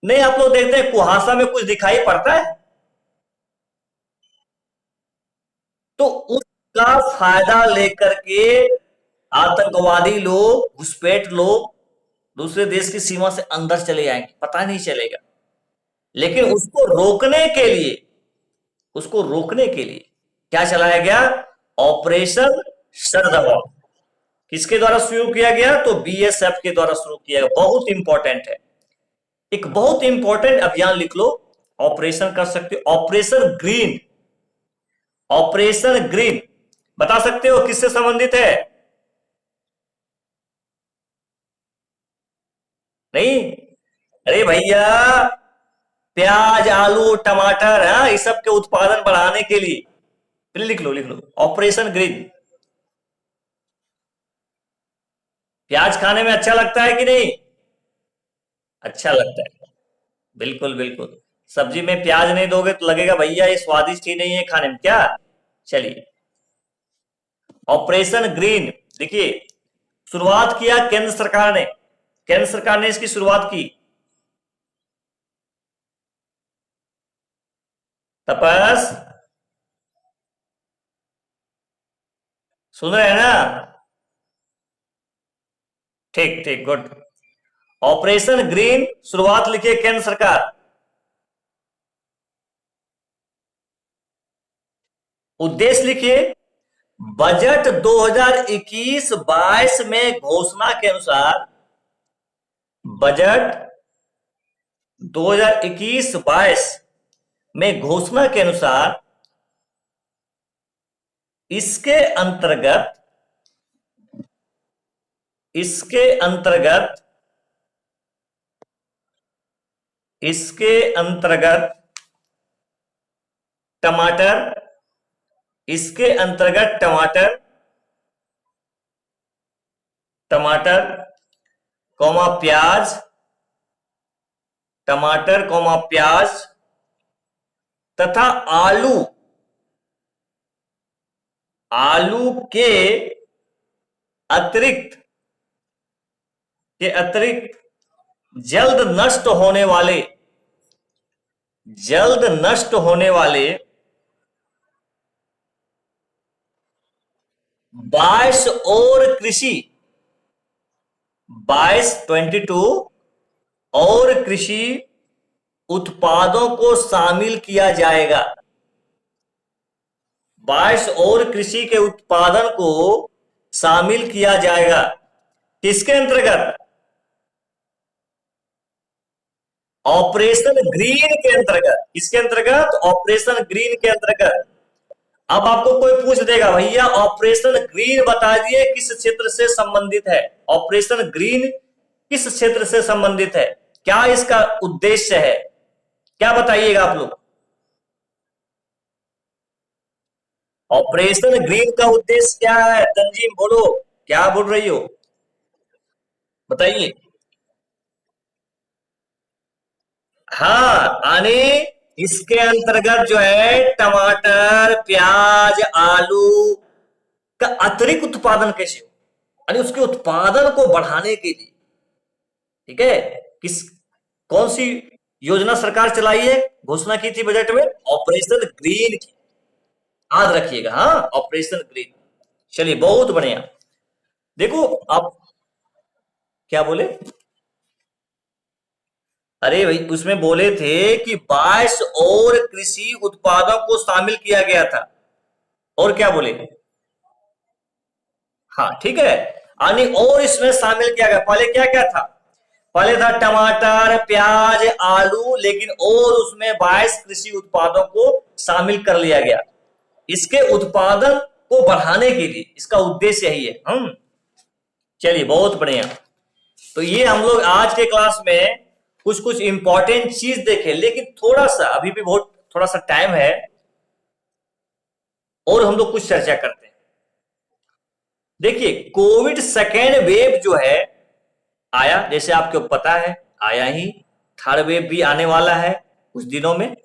नहीं आप लोग देखते हैं कुहासा में कुछ दिखाई पड़ता है, तो उसका फायदा लेकर के आतंकवादी लोग, घुसपैठ लोग दूसरे देश की सीमा से अंदर चले जाएंगे, पता नहीं चलेगा। लेकिन उसको रोकने के लिए, उसको रोकने के लिए क्या चलाया गया? ऑपरेशन शरदवा। किसके द्वारा शुरू किया गया? तो बीएसएफ के द्वारा शुरू किया गया। बहुत इंपॉर्टेंट है, एक बहुत इंपॉर्टेंट अभियान लिख लो, ऑपरेशन कर सकते हो, ऑपरेशन ग्रीन, ऑपरेशन ग्रीन बता सकते हो किससे संबंधित है? नहीं, अरे भैया, प्याज आलू टमाटर है, इस सब के उत्पादन बढ़ाने के लिए, फिर लिख लो, लिख लो ऑपरेशन ग्रीन। प्याज खाने में अच्छा लगता है कि नहीं? अच्छा लगता है, बिल्कुल बिल्कुल। सब्जी में प्याज नहीं दोगे तो लगेगा भैया ये स्वादिष्ट ही नहीं है खाने में क्या। चलिए, ऑपरेशन ग्रीन, देखिए शुरुआत किया केंद्र सरकार ने, केंद्र सरकार ने इसकी शुरुआत की। तपस, सुन रहे हैं ना? ठीक ठीक, गुड। ऑपरेशन ग्रीन शुरुआत लिखिए केंद्र सरकार। उद्देश्य लिखिए बजट 2021-22 में घोषणा के अनुसार, बजट 2021-22 में घोषणा के अनुसार इसके अंतर्गत, इसके अंतर्गत, इसके अंतर्गत टमाटर, इसके अंतर्गत टमाटर, टमाटर कौमा प्याज, टमाटर कौमा प्याज तथा आलू, आलू के अतिरिक्त, के अतिरिक्त जल्द नष्ट होने वाले, जल्द नष्ट होने वाले 22 और कृषि, 22 और कृषि उत्पादों को शामिल किया जाएगा। 22 और कृषि के उत्पादन को शामिल किया जाएगा। किसके अंतर्गत? ऑपरेशन ग्रीन के अंतर्गत। किसके अंतर्गत? ऑपरेशन ग्रीन के अंतर्गत। अब आपको कोई पूछ देगा भैया ऑपरेशन ग्रीन बता दिए किस क्षेत्र से संबंधित है, ऑपरेशन ग्रीन किस क्षेत्र से संबंधित है, क्या इसका उद्देश्य है, क्या बताइएगा आप लोग? ऑपरेशन ग्रीन का उद्देश्य क्या है? तंजीम बोलो, क्या बोल रही हो, बताइए। हाँ, यानी इसके अंतर्गत जो है टमाटर, प्याज, आलू का अतिरिक्त उत्पादन कैसे हो, यानी उसके उत्पादन को बढ़ाने के लिए, ठीक है, किस कौन सी योजना सरकार चलाई है, घोषणा की थी बजट में, ऑपरेशन ग्रीन की। याद रखिएगा, हाँ, ऑपरेशन ग्रीन। चलिए, बहुत बढ़िया। देखो आप क्या बोले, अरे भाई उसमें बोले थे कि 22 और कृषि उत्पादों को शामिल किया गया था, और क्या बोले, हाँ ठीक है, यानी और इसमें शामिल किया गया, पहले क्या क्या था, पहले था टमाटर, प्याज, आलू, लेकिन और उसमें 22 कृषि उत्पादों को शामिल कर लिया गया, इसके उत्पादन को बढ़ाने के लिए, इसका उद्देश्य यही है। हम चलिए, बहुत बढ़िया। तो ये हम लोग आज के क्लास में कुछ कुछ इंपॉर्टेंट चीज देखे, लेकिन थोड़ा सा अभी भी बहुत थोड़ा सा टाइम है, और हम लोग कुछ चर्चा करते हैं। देखिए, कोविड सेकेंड वेव जो है आया, जैसे आपको पता है, आया ही, थर्ड वेव भी आने वाला है कुछ दिनों में।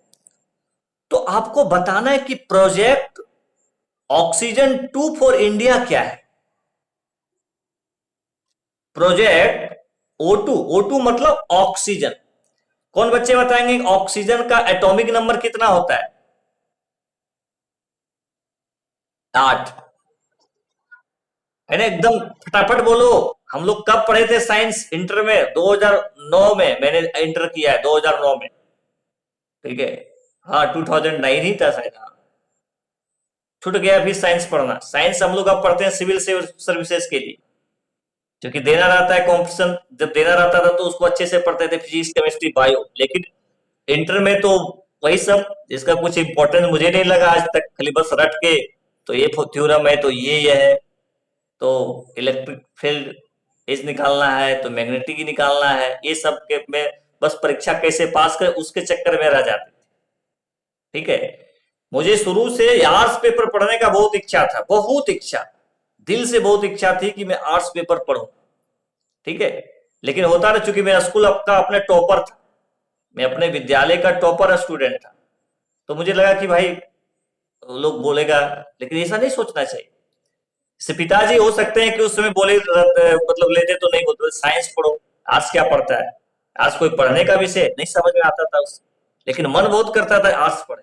तो आपको बताना है कि प्रोजेक्ट ऑक्सीजन 2 फॉर इंडिया क्या है। प्रोजेक्ट O2, O2 मतलब ऑक्सीजन। कौन बच्चे बताएंगे ऑक्सीजन का एटॉमिक नंबर कितना होता है? 8, है ना, एकदम फटाफट बोलो। हम लोग कब पढ़े थे साइंस इंटर में? 2009 में, मैंने इंटर किया है 2009 में, ठीक है, हाँ 2009 ही था शायद, हाँ, छूट गया फिर साइंस पढ़ना। साइंस हम लोग अब पढ़ते हैं सिविल सर्विसेज के लिए, क्योंकि देना रहता है कॉम्पिटिशन, जब देना रहता था तो उसको अच्छे से पढ़ते थे, फिजिक्स, केमिस्ट्री, बायो। लेकिन इंटर में तो वही सब, जिसका कुछ इंपॉर्टेंस मुझे नहीं लगा आज तक, खाली बस रट के, तो ये थ्योरम है तो ये है, तो इलेक्ट्रिक फील्ड एज निकालना है, तो मैग्नेटिक ही निकालना है, ये सब के में बस परीक्षा कैसे पास कर, उसके चक्कर में रह जाते थे, ठीक है। मुझे शुरू से आर्ट्स पेपर पढ़ने का बहुत इच्छा था, बहुत इच्छा, दिल से बहुत इच्छा थी कि मैं आर्ट्स पेपर पढ़ूं, ठीक है। लेकिन होता ना, चूंकि मेरा स्कूल का अपने टॉपर था, मैं अपने विद्यालय का टॉपर स्टूडेंट था, तो मुझे लगा कि भाई लोग बोलेगा, लेकिन ऐसा नहीं सोचना चाहिए। जैसे पिताजी हो सकते हैं कि उस समय बोले, मतलब लेते तो नहीं बोलते साइंस पढ़ो, आर्ट्स क्या पढ़ता है, आर्ट्स कोई पढ़ने का विषय नहीं समझ में आता था उससे, लेकिन मन बहुत करता था आर्ट्स पढ़े।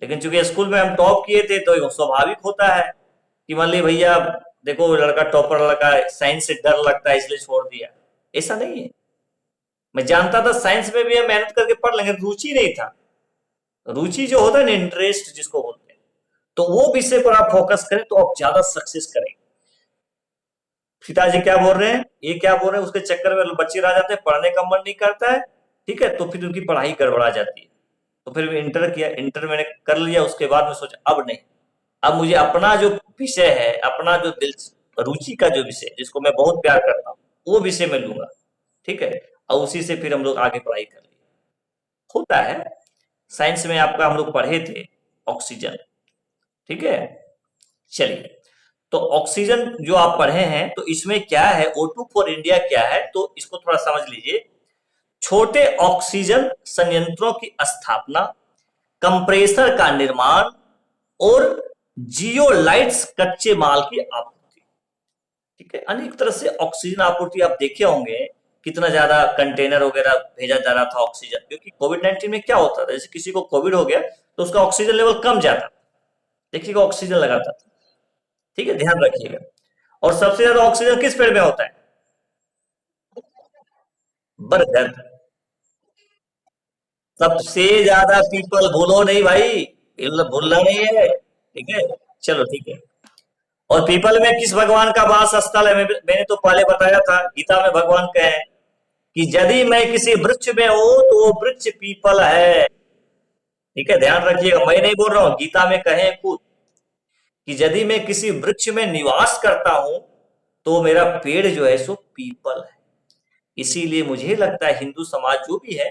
लेकिन चूंकि स्कूल में हम टॉप किए थे, तो स्वाभाविक होता है कि मान ली भैया देखो लड़का टॉपर, लड़का साइंस से डर लगता है इसलिए छोड़ दिया, ऐसा नहीं है। मैं जानता था साइंस में भी हम मेहनत करके पढ़ लेंगे, रुचि नहीं था। रुचि जो होता है ना, इंटरेस्ट जिसको बोलते हैं, तो वो विषय पर आप फोकस करें तो आप ज्यादा सक्सेस करेंगे। पिताजी क्या बोल रहे हैं, ये क्या बोल रहे हैं, उसके चक्कर में बच्चे रह जाते हैं, पढ़ने का मन नहीं करता है, ठीक है, तो फिर उनकी पढ़ाई गड़बड़ा जाती है। तो फिर इंटर किया, इंटर मैंने कर लिया, उसके बाद में सोचा अब नहीं, अब मुझे अपना जो विषय है, अपना जो दिल रुचि का जो विषय, जिसको मैं बहुत प्यार करता हूँ, वो विषय मैं लूंगा, ठीक है, और उसी से फिर हम लोग आगे पढ़ाई कर लिए। होता है साइंस में, आपका हम लोग पढ़े थे ऑक्सीजन, ठीक है। चलिए, तो ऑक्सीजन जो आप पढ़े हैं, तो इसमें क्या है, O2 फॉर इंडिया क्या है, तो इसको थोड़ा समझ लीजिए। छोटे ऑक्सीजन संयंत्रों की स्थापना, कंप्रेसर का निर्माण, और जियोलाइट्स कच्चे माल की आपूर्ति, ठीक है। अनेक तरह से ऑक्सीजन आपूर्ति आप देखे होंगे, कितना ज्यादा कंटेनर वगैरह भेजा जा रहा था ऑक्सीजन, क्योंकि कोविड-19 में क्या होता था, जैसे किसी को कोविड हो गया तो उसका ऑक्सीजन लेवल कम जाता, देखिएगा ऑक्सीजन लगाता था, ठीक है, ध्यान रखिएगा। और सबसे ज्यादा ऑक्सीजन किस पेड़ में होता है? बरगद। सबसे ज्यादा पीपल, भूलो नहीं भाई, भूलना नहीं है, ठीक है। चलो ठीक है। और पीपल में किस भगवान का वास स्थल है? मैंने तो पहले बताया था, गीता में भगवान कहे कि यदि मैं किसी वृक्ष में हूं तो वो वृक्ष पीपल है, ठीक है, ध्यान रखिएगा, मैं नहीं बोल रहा हूं, गीता में कहे खुद कि यदि मैं किसी वृक्ष में निवास करता हूं तो मेरा पेड़ जो है सो पीपल है। इसीलिए मुझे लगता है हिंदू समाज जो भी है,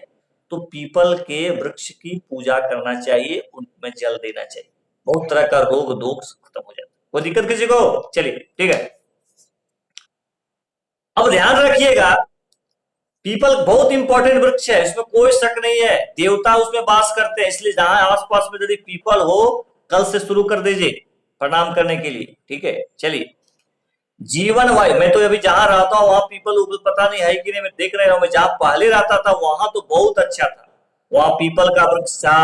तो पीपल के वृक्ष की पूजा करना चाहिए, उनमें जल देना चाहिए, बहुत तरह का रोग दोग खत्म हो जाता है। कोई दिक्कत किसी को? चलिए ठीक है। अब ध्यान रखिएगा, पीपल बहुत इंपॉर्टेंट वृक्ष है, इसमें कोई शक नहीं है, देवता उसमें वास करते हैं, इसलिए जहां आसपास में यदि पीपल हो, कल से शुरू कर दीजिए प्रणाम करने के लिए। ठीक है, चलिए। जीवन वायु, मैं तो अभी जहां रहता हूँ वहां पीपल उगल पता नहीं है कि नहीं, मैं देख रहा हूँ। मैं जहां पहले रहता था वहां तो बहुत अच्छा था, वहां पीपल का वृक्ष था,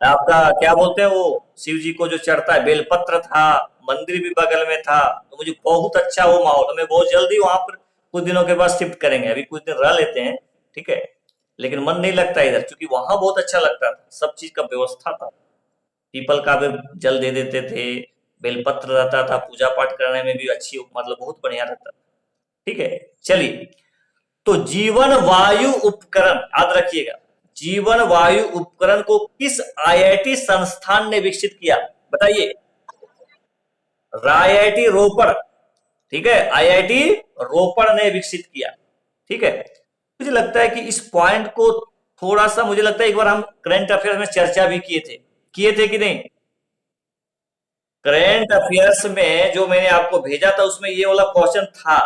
आपका क्या बोलते हैं वो, शिव जी को जो चढ़ता है बेलपत्र था, मंदिर भी बगल में था, तो मुझे बहुत अच्छा वो माहौल। हमें बहुत जल्दी वहां पर कुछ दिनों के बाद शिफ्ट करेंगे, अभी कुछ दिन रह लेते हैं। ठीक है, लेकिन मन नहीं लगता इधर, क्योंकि वहां बहुत अच्छा लगता था, सब चीज का व्यवस्था था। पीपल का भी जल दे देते थे, बेलपत्र रहता था, पूजा पाठ करने में भी अच्छी, मतलब बहुत बढ़िया रहता था। ठीक है, चलिए। तो जीवन वायु उपकरण याद रखिएगा, जीवन वायु उपकरण को किस आईआईटी संस्थान ने विकसित किया, बताइए। आईआईटी रोपड़। ठीक है, आईआईटी रोपड़ ने विकसित किया। ठीक है, मुझे लगता है कि इस पॉइंट को थोड़ा सा, मुझे लगता है एक बार हम करंट अफेयर में चर्चा भी किए थे कि नहीं। करंट अफेयर्स में जो मैंने आपको भेजा था उसमें ये वाला क्वेश्चन था,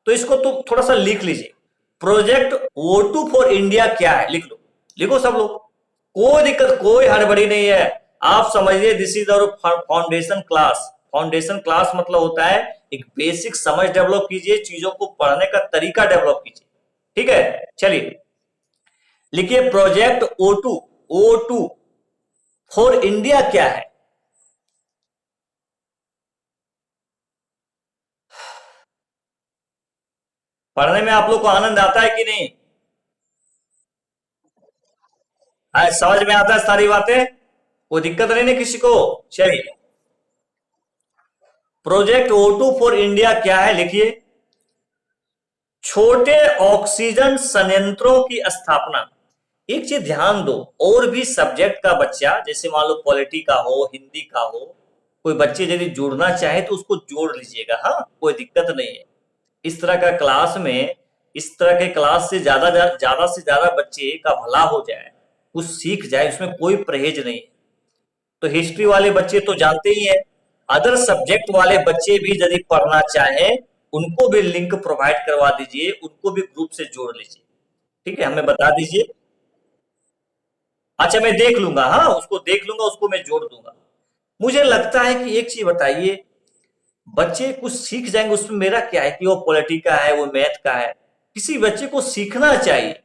तो इसको तो थोड़ा सा लिख लीजिए। प्रोजेक्ट O2 फॉर इंडिया क्या है, लिख लो, लिखो सब लोग, कोई दिक्कत, कोई हड़बड़ी नहीं है। आप समझिए, this is our foundation class. Foundation class मतलब होता है एक बेसिक समझ डेवलप कीजिए, चीजों को पढ़ने का तरीका डेवलप कीजिए। ठीक है, चलिए लिखिए, project O2, O2 for India क्या है। पढ़ने में आप लोग को आनंद आता है कि नहीं, समझ में आता है सारी बातें, कोई दिक्कत नहीं ना किसी को। चलिए, प्रोजेक्ट O2 फॉर इंडिया क्या है, लिखिए। छोटे ऑक्सीजन संयंत्रों की स्थापना। एक चीज ध्यान दो, और भी सब्जेक्ट का बच्चा, जैसे मान लो पॉलिटी का हो, हिंदी का हो, कोई बच्चे यदि जुड़ना चाहे तो उसको जोड़ लीजिएगा, हाँ, कोई दिक्कत नहीं है। इस तरह का क्लास में, इस तरह के क्लास से ज्यादा से ज्यादा बच्चे का भला हो जाए, कुछ सीख जाए, उसमें कोई परहेज नहीं है। तो हिस्ट्री वाले बच्चे तो जानते ही हैं, अदर सब्जेक्ट वाले बच्चे भी यदि पढ़ना चाहें, उनको भी लिंक प्रोवाइड करवा दीजिए, उनको भी ग्रुप से जोड़ लीजिए। ठीक है, हमें बता दीजिए। अच्छा, मैं देख लूंगा, हाँ, उसको देख लूंगा, उसको मैं जोड़ दूंगा। मुझे लगता है कि एक चीज बताइए, बच्चे कुछ सीख जाएंगे, उसमें मेरा क्या है कि वो पॉलिटी का है, वो मैथ का है, किसी बच्चे को सीखना चाहिए।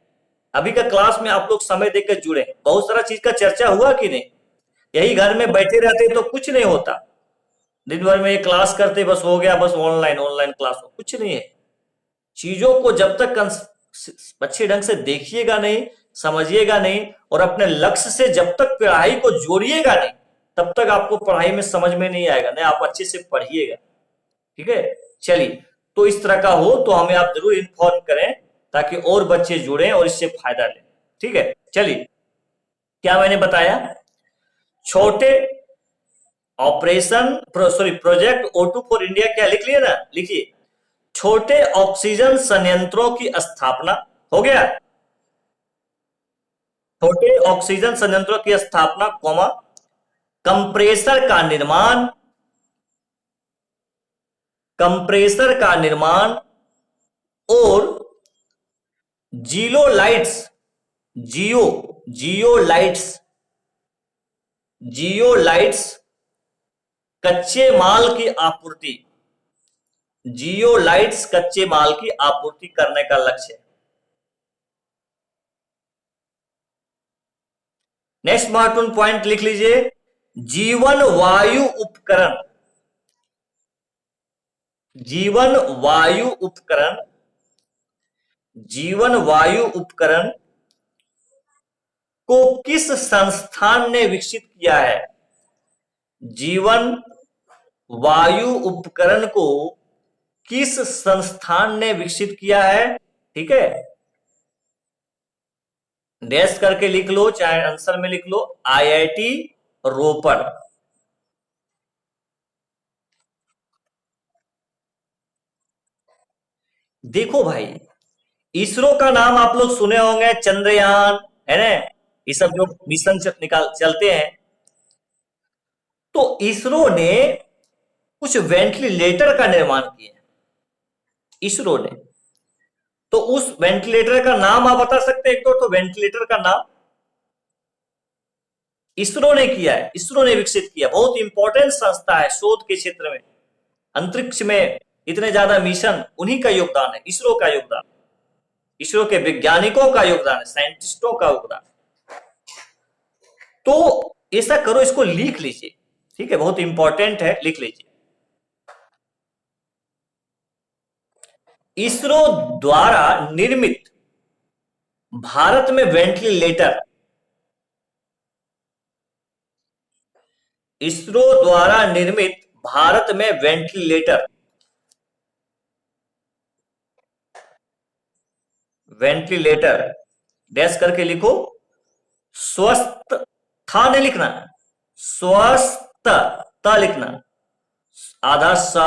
अभी का क्लास में आप लोग समय देकर जुड़े, बहुत सारा चीज का चर्चा हुआ कि नहीं। यही घर में बैठे रहते तो कुछ नहीं होता, दिन भर में ये क्लास करते बस हो गया, बस ऑनलाइन ऑनलाइन क्लास हो, कुछ नहीं है। चीजों को जब तक अच्छे ढंग से देखिएगा नहीं, समझिएगा नहीं, और अपने लक्ष्य से जब तक पढ़ाई को जोड़िएगा नहीं, तब तक आपको पढ़ाई में समझ में नहीं आएगा, नहीं आप अच्छे से पढ़िएगा। ठीक है, चलिए। तो इस तरह का हो तो हमें आप जरूर इन्फॉर्म करें, ताकि और बच्चे जुड़ें और इससे फायदा लें। ठीक है, चलिए, क्या मैंने बताया, छोटे operation, sorry, project O2 for India क्या, लिख लिया ना, लिखिए। छोटे ऑक्सीजन संयंत्रों की स्थापना, हो गया। छोटे ऑक्सीजन संयंत्रों की स्थापना, कॉमा, कंप्रेसर का निर्माण, कंप्रेसर का निर्माण और जियोलाइट्स, जियो जियोलाइट्स, जियोलाइट्स कच्चे माल की आपूर्ति, जियोलाइट्स कच्चे माल की आपूर्ति करने का लक्ष्य है। नेक्स्ट महत्वपूर्ण पॉइंट लिख लीजिए, जीवन वायु उपकरण, जीवन वायु उपकरण, जीवन वायु उपकरण को किस संस्थान ने विकसित किया है। जीवन वायु उपकरण को किस संस्थान ने विकसित किया है। ठीक है, डैश करके लिख लो, चाहे आंसर में लिख लो, आईआईटी रोपड़। देखो भाई, इसरो का नाम आप लोग सुने होंगे, चंद्रयान, है ना, ये सब जो मिशन निकाल चलते हैं, तो इसरो ने कुछ वेंटिलेटर का निर्माण किया, इसरो ने। तो उस वेंटिलेटर का नाम आप बता सकते हैं एक तो वेंटिलेटर का नाम? इसरो ने किया है, इसरो ने विकसित किया, बहुत इंपॉर्टेंट संस्था है शोध के क्षेत्र में। अंतरिक्ष में इतने ज्यादा मिशन, उन्हीं का योगदान है, इसरो का योगदान, इसरो के वैज्ञानिकों का योगदान है, साइंटिस्टों का योगदान। तो ऐसा करो, इसको लिख लीजिए, ठीक है, बहुत इंपॉर्टेंट है, लिख लीजिए। इसरो द्वारा निर्मित भारत में वेंटिलेटर, इसरो द्वारा निर्मित भारत में वेंटिलेटर, वेंटिलेटर डैश करके लिखो, स्वस्थ था नहीं लिखना, स्वस्थ त लिखना, आधा स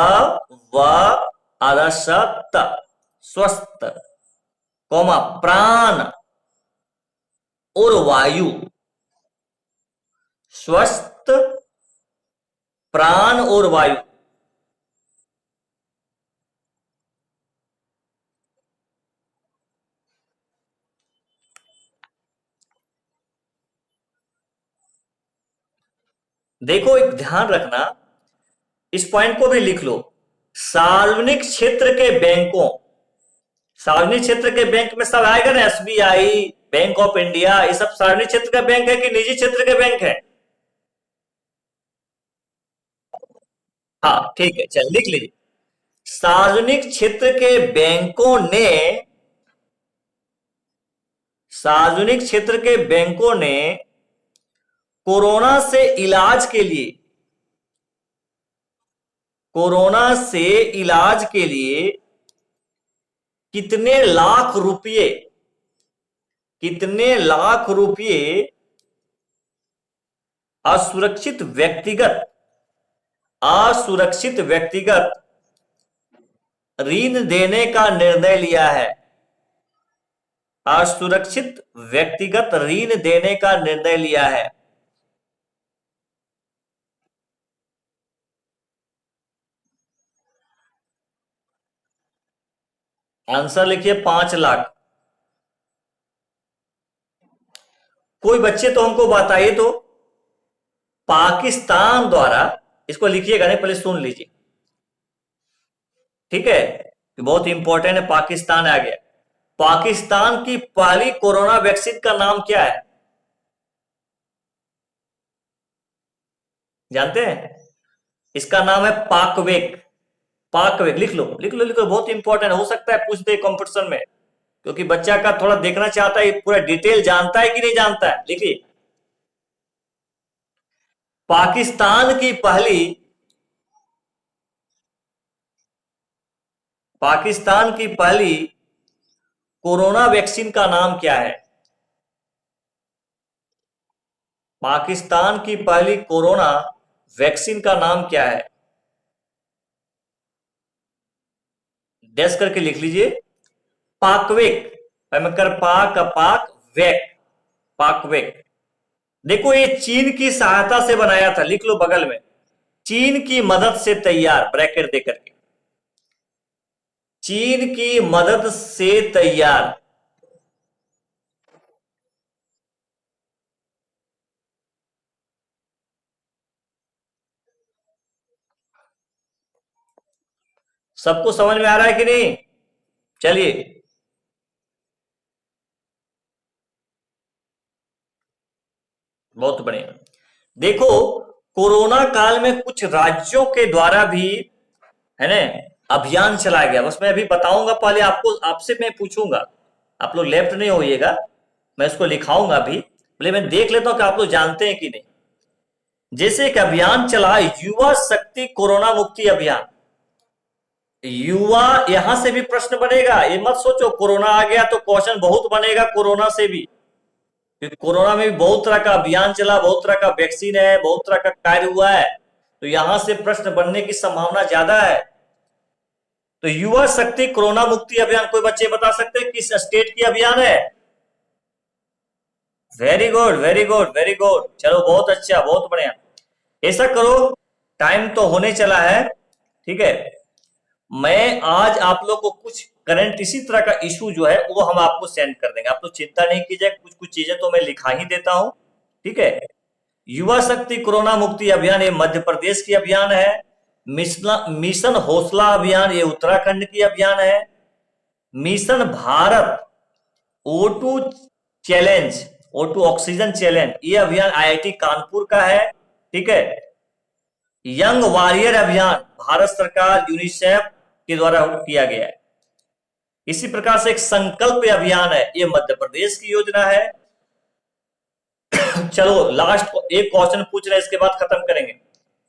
व आधा स त, स्वस्थ, कौमा प्राण और वायु, स्वस्थ प्राण और वायु। देखो एक ध्यान रखना, इस पॉइंट को भी लिख लो, सार्वजनिक क्षेत्र के बैंकों, सार्वजनिक क्षेत्र के बैंक में सब आएगा ना, एसबीआई, बैंक ऑफ इंडिया, ये सब सार्वजनिक क्षेत्र का बैंक है कि निजी क्षेत्र के बैंक है? हाँ ठीक है, चल लिख लीजिए, सार्वजनिक क्षेत्र के बैंकों ने, सार्वजनिक क्षेत्र के बैंकों ने कोरोना से इलाज के लिए, कोरोना से इलाज के लिए कितने लाख रुपए, कितने लाख रुपए असुरक्षित व्यक्तिगत, असुरक्षित व्यक्तिगत ऋण देने का निर्णय लिया है, असुरक्षित व्यक्तिगत ऋण देने का निर्णय लिया है? आंसर लिखिए 5 लाख। कोई बच्चे तो हमको बताइए तो, पाकिस्तान द्वारा, इसको लिखिएगा नहीं, पहले सुन लीजिए, ठीक है, बहुत इंपॉर्टेंट है, पाकिस्तान आ गया। पाकिस्तान की पहली कोरोना वैक्सीन का नाम क्या है, जानते हैं? इसका नाम है पाकवेक, पाकवेक, लिख लो लिख लो लिख लो, बहुत इंपॉर्टेंट, हो सकता है पूछ दे कंपटीशन में, क्योंकि बच्चा का थोड़ा देखना चाहता है पूरा डिटेल जानता है कि नहीं जानता है। लिखिए, पाकिस्तान की पहली, पाकिस्तान की पहली कोरोना वैक्सीन का नाम क्या है? पाकिस्तान की पहली कोरोना वैक्सीन का नाम क्या है? डैश करके लिख लीजिए, पाकवेक, कर पाक पाक वेक, पाकवेक। देखो ये चीन की सहायता से बनाया था, लिख लो बगल में, चीन की मदद से तैयार, ब्रैकेट देकर के, चीन की मदद से तैयार। सबको समझ में आ रहा है कि नहीं? चलिए, बहुत बढ़िया। देखो, कोरोना काल में कुछ राज्यों के द्वारा भी, है ना, अभियान चलाया गया, बस मैं अभी बताऊंगा, पहले आपको, आपसे मैं पूछूंगा, आप लोग लेफ्ट नहीं होइएगा, मैं इसको लिखाऊंगा अभी, पहले मैं देख लेता हूं कि आप लोग जानते हैं कि नहीं। जैसे एक अभियान चला, युवा शक्ति कोरोना मुक्ति अभियान, युवा, यहां से भी प्रश्न बनेगा, ये मत सोचो कोरोना आ गया तो क्वेश्चन बहुत बनेगा कोरोना से भी, क्योंकि कोरोना में भी बहुत तरह का अभियान चला, बहुत तरह का वैक्सीन है, बहुत तरह का कार्य हुआ है, तो यहां से प्रश्न बनने की संभावना ज्यादा है। तो युवा शक्ति कोरोना मुक्ति अभियान, कोई बच्चे बता सकते हैं किस स्टेट की अभियान है? Very good very good very good, चलो बहुत अच्छा, बहुत बढ़िया। ऐसा करो, टाइम तो होने चला है, ठीक है, मैं आज आप लोग को कुछ करंट इसी तरह का इशू जो है वो हम आपको सेंड कर देंगे, आप लोग चिंता नहीं कीजिए, कुछ कुछ चीजें तो मैं लिखा ही देता हूं, ठीक है। युवा शक्ति कोरोना मुक्ति अभियान ये मध्य प्रदेश की अभियान है। मिशन हौसला अभियान ये उत्तराखंड की अभियान है। Mission Bharat O2 challenge, O2 oxygen challenge, ये अभियान IIT कानपुर का है, ठीक है। यंग वॉरियर अभियान भारत सरकार यूनिसेफ के द्वारा किया गया है। इसी प्रकार से एक संकल्प अभियान है, ये मध्य प्रदेश की योजना है। चलो लास्ट एक क्वेश्चन पूछ रहे हैं, इसके बाद खत्म करेंगे।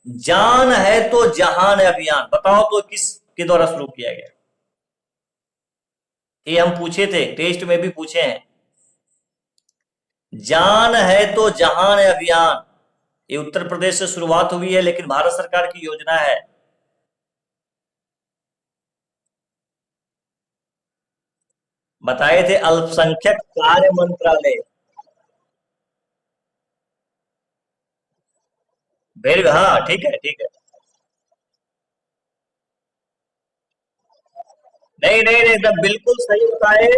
जान है तो जहान है अभियान, बताओ तो किस के द्वारा शुरू किया गया? ये हम पूछे थे, टेस्ट में भी पूछे हैं। जान है तो जहान है अभियान, ये उत्तर प्रदेश से शुरुआत हुई है, लेकिन भारत सरकार की योजना है। बताए थे अल्पसंख्यक कार्य मंत्रालय। वेरी, हाँ ठीक है ठीक है। नहीं नहीं नहीं, एकदम बिल्कुल सही बताए।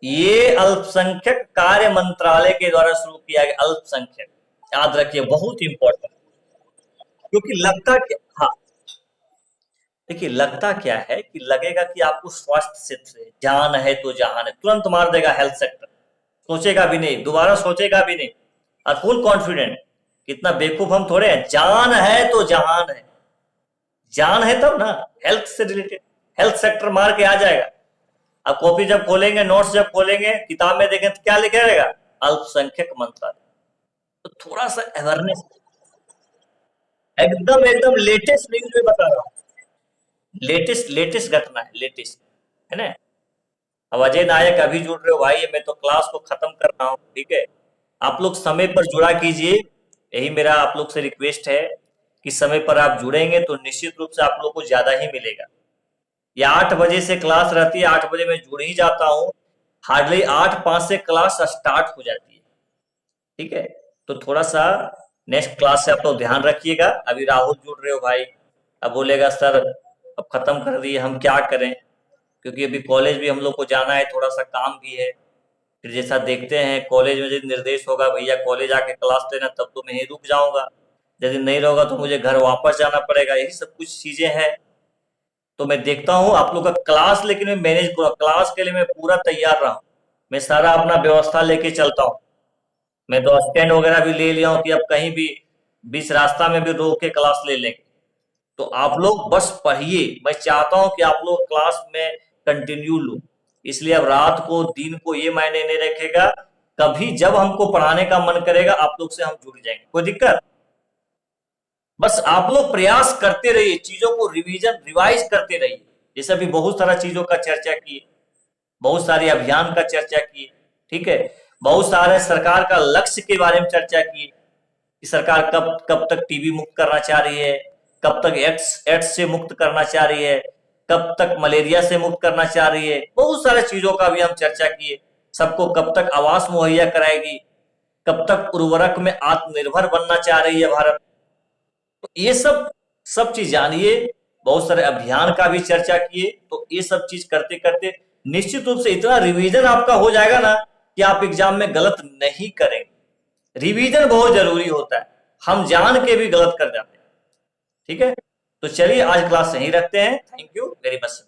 ये अल्पसंख्यक कार्य मंत्रालय के द्वारा शुरू किया गया, अल्पसंख्यक, याद रखिए बहुत इंपॉर्टेंट। क्योंकि लगता क्या, हाँ देखिए लगता क्या है कि लगेगा कि आपको स्वास्थ्य क्षेत्र है, जान है तो जहान है, तुरंत मार देगा हेल्थ सेक्टर, सोचेगा भी नहीं, दोबारा सोचेगा भी नहीं, और फुल कॉन्फिडेंट। कितना बेवकूफ हम थोड़े हैं, जान है तो जहान है, जान है तब ना, हेल्थ से रिलेटेड, हेल्थ सेक्टर मार के आ जाएगा। अब कॉपी जब खोलेंगे, नोट्स जब खोलेंगे, किताब में देखें तो क्या लिखा रहेगा? अल्पसंख्यक मंत्रालय। तो थोड़ा सा अवेयरनेस, एकदम एकदम लेटेस्ट न्यूज में बता रहा हूँ, लेटेस्ट लेटेस्ट घटना है, लेटेस्ट, है ना। अब अजय नायक अभी जुड़ रहे हो भाई, मैं तो क्लास को खत्म कर रहा हूँ, ठीक है। आप लोग समय पर जुड़ा कीजिए, यही मेरा आप लोग से रिक्वेस्ट है कि समय पर आप जुड़ेंगे तो निश्चित रूप से आप लोग को ज्यादा ही मिलेगा। ये 8 बजे से क्लास रहती है, 8 बजे मैं जुड़ ही जाता हूँ, हार्डली 8:05 से क्लास स्टार्ट हो जाती है, ठीक है। तो थोड़ा सा नेक्स्ट क्लास से आप लोग ध्यान रखिएगा। अभी राहुल जुड़ रहे हो भाई, अब बोलेगा सर अब खत्म कर दिए, हम क्या करें, क्योंकि अभी कॉलेज भी हम लोग को जाना है, थोड़ा सा काम भी है। फिर जैसा देखते हैं कॉलेज में यदि निर्देश होगा भैया कॉलेज आके क्लास लेना, तब तो मैं यहीं रुक जाऊंगा, यदि नहीं रहोगा तो मुझे घर वापस जाना पड़ेगा, यही सब कुछ चीजें हैं। तो मैं देखता हूँ आप लोग का क्लास, लेकिन मैं मैनेज पूरा क्लास के लिए मैं पूरा तैयार रहा हूँ, मैं सारा अपना व्यवस्था लेके चलता हूँ। मैं तो स्टैंड वगैरह भी ले लिया हूँ कि अब कहीं भी बीच रास्ता में भी रोक के क्लास ले लेंगे। तो आप लोग बस पढ़िए, मैं चाहता हूं कि आप लोग क्लास में कंटिन्यू लो, इसलिए अब रात को दिन को ये मायने नहीं रखेगा, कभी जब हमको पढ़ाने का मन करेगा आप लोग से हम जुड़ जाएंगे, कोई दिक्कत। बस आप लोग प्रयास करते रहिए, चीजों को रिवीजन रिवाइज करते रहिए। जैसे अभी बहुत सारा चीजों का चर्चा की, बहुत सारे अभियान का चर्चा की, ठीक है। बहुत सारे सरकार का लक्ष्य के बारे में चर्चा की कि सरकार कब कब तक टीबी मुक्त करना चाह रही है, कब तक एड्स एड्स से मुक्त करना चाह रही है, कब तक मलेरिया से मुक्त करना चाह रही है, बहुत सारे चीजों का भी हम चर्चा किए। सबको कब तक आवास मुहैया कराएगी, कब तक उर्वरक में आत्मनिर्भर बनना चाह रही है भारत। तो ये सब सब चीज जानिए, बहुत सारे अभियान का भी चर्चा किए। तो ये सब चीज करते करते निश्चित रूप से इतना रिवीजन आपका हो जाएगा ना कि आप एग्जाम में गलत नहीं करेंगे। रिवीजन बहुत जरूरी होता है, हम जान के भी गलत कर जाते हैं, ठीक है। तो चलिए आज क्लास यहीं रखते हैं, थैंक यू वेरी मच।